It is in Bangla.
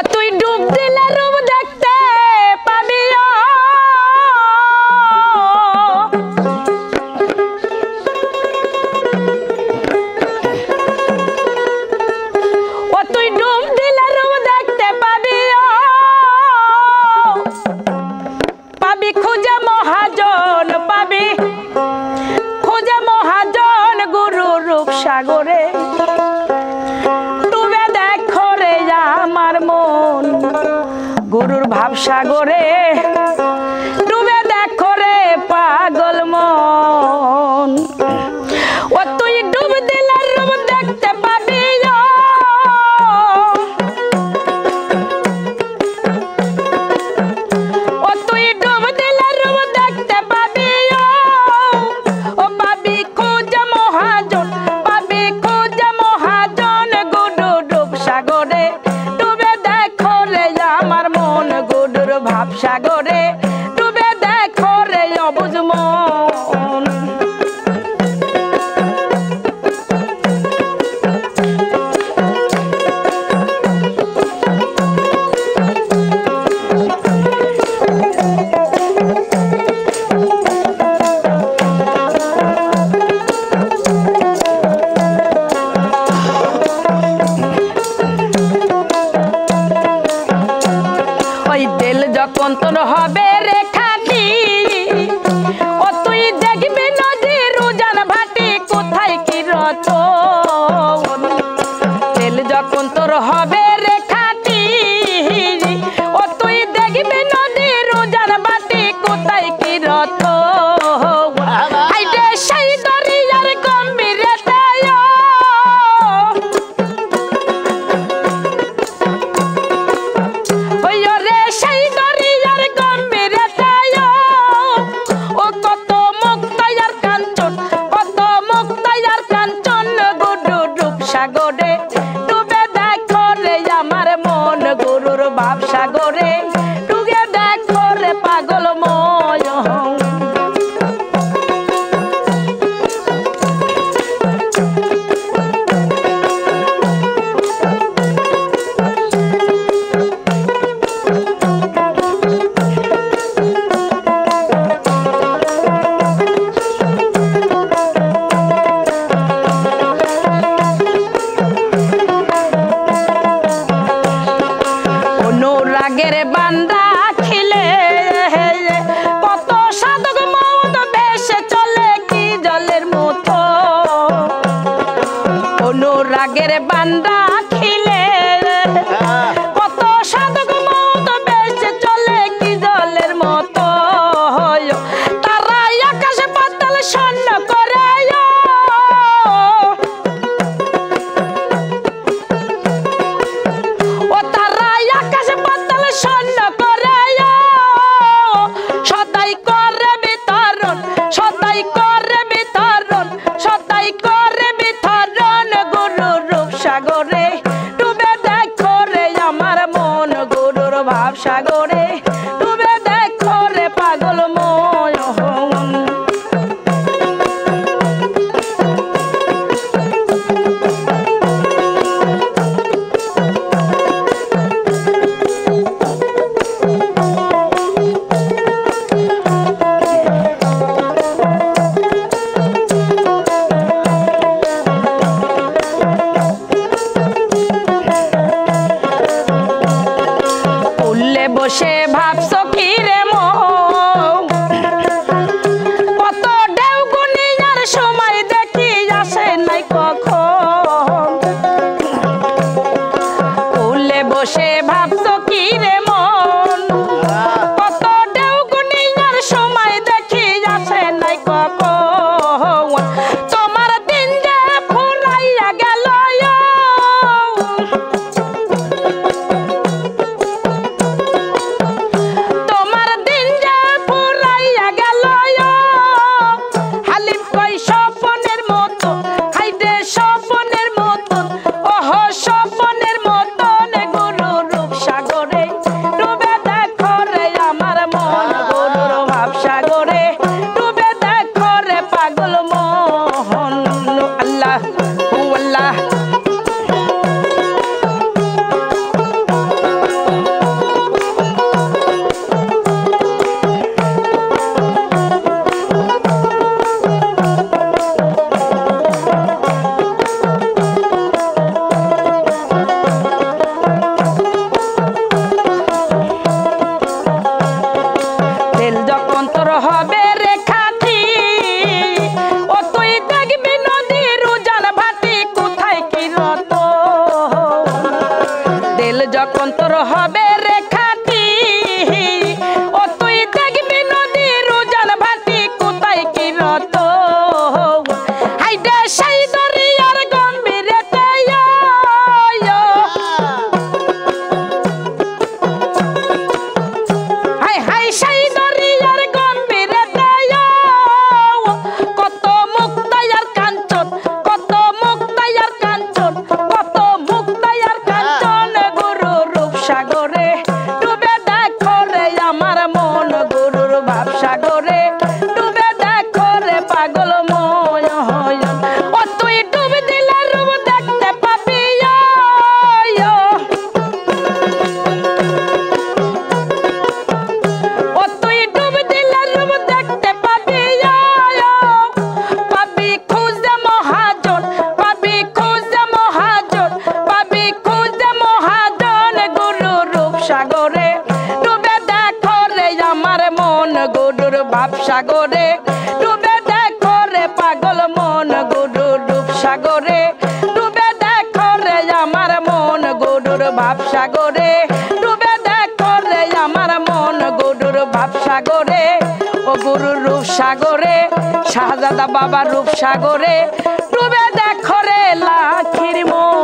তুই ডুব দিলে রূপ দেখতে পাবি ও তুই ডুব দিলে রূপ দেখতে পাবি পাবি খুঁজে মহাজন পাবি খুঁজে মহাজন গুরু রূপ সাগরে ডুবে দেখো রে আমার মন গুরুর ভাব সাগরে ডুবে দেখো রে পাগল মন ও তুই ডুব দিলে রূপ দেখতে পাবি ও তুই ডুব দিলে রূপ দেখতে পাবি ও পাবি খুঁজে মহাজন পাবি খুঁজে মহাজন গুরু রূপ সাগরে ডুবে দেখো রে আমার মন গুরুর ভাব সাগরে ডুবে দেখো রে অবুঝ মন ওই দিল যখন তোর হবে রে খাটি ও তুই দেখবি নদীর উজান ভাটি কোথায় কি রতন দিল যখন তোর হবে রে খাটি ও তুই দেখবি নদীর উজান ভাটি কোথায় কি রতন আইডে সেই দরিয়ার গম্ভীরতা ওই রে সেই দরিয়ার গম্ভীরতা ও কত মুক্তায়ার কাঞ্চন কত মুক্তায়ার কাঞ্চন গুরু রূপ সাগরে ডুবে দেখো রে আমার মন গুরুর ভাব সাগরে ডুবে দেখো রে পাগল ময় অনুরাগের বান্দা খিলে কত সাধক মৌন ভেসে চলে কি জলের মতো অনুরাগের বান্দা খিলে কত সাধক মৌন ভেসে চলে কি জলের মতো তারা আকাশে পাতাল স্বর্ণ করে ও তারা আকাশে পাতাল স্বর্ণ করে সদাই করে বিতরণ সদাই করে বিতরণ সদাই করে বিতরণ গুরু রূপ সাগরে ডুবে দেখো রে আমার মন গুরুর ভাব সাগরে ডুবে দেখো রে পাগল মন উল্লে বসে ভাবছো কি রে মন কত ঢেউ গুনিয়ার সময় দেখি আসে নাই কখন উল্লে বসে ভাবছো কি রে মন কত ঢেউ গুনিয়ার সময় দেখি আসে নাই কখন তোমার দিন যে ফুরাইয়া গেল তোমার দিন যে ফুরাইয়া গেল হালিম কই স্বপ্নের মতো হাইডে স্বপ্নের মতো ওহ স্বপ্নের মতন গুরু রূপ সাগরে ডুবে তখন তোর হবে রেখাটি ও তুই দেখবি নদীর উজান ভাটি কোথায় কি রত হাইডে সেই দরিয়ার গম্ভীরেতে হাই হাই সেই দরিয়ার গম্ভীরেতে কত মুক্তায়ার কাঞ্চন কত মুক্তায়ার কাঞ্চন কত মুক্তায়ার কাঞ্চন গুরু রূপ সাগরে ডুবে দেখো রে আমার মন গুরুর ভাব সাগরে ডুবে দেখো রে পাগল ময় ও তুই ডুব দিলে রূপ দেখতে পাবি ও তুই ডুব দিলে রূপ দেখতে পাবি পাবি খুঁজে মহাজন পাবি খুঁজে মহাজন পাবি খুঁজে মহাজন গুরু রূপ সাগরে ডুবে দেখো রে আমার মন গুরুর ভাব সাগরে ডুবে দেখো রে পাগল মন গুরুর রূপ সাগরে ডুবে দেখো রে আমার মন গুরুর ভাব সাগরে ডুবে দেখো রে আমার মন গুরুর ভাব সাগরে ও গুরুর রূপ সাগরে শাহজাদা বাবার রূপ সাগরে ডুবে দেখো রে লাখির মন।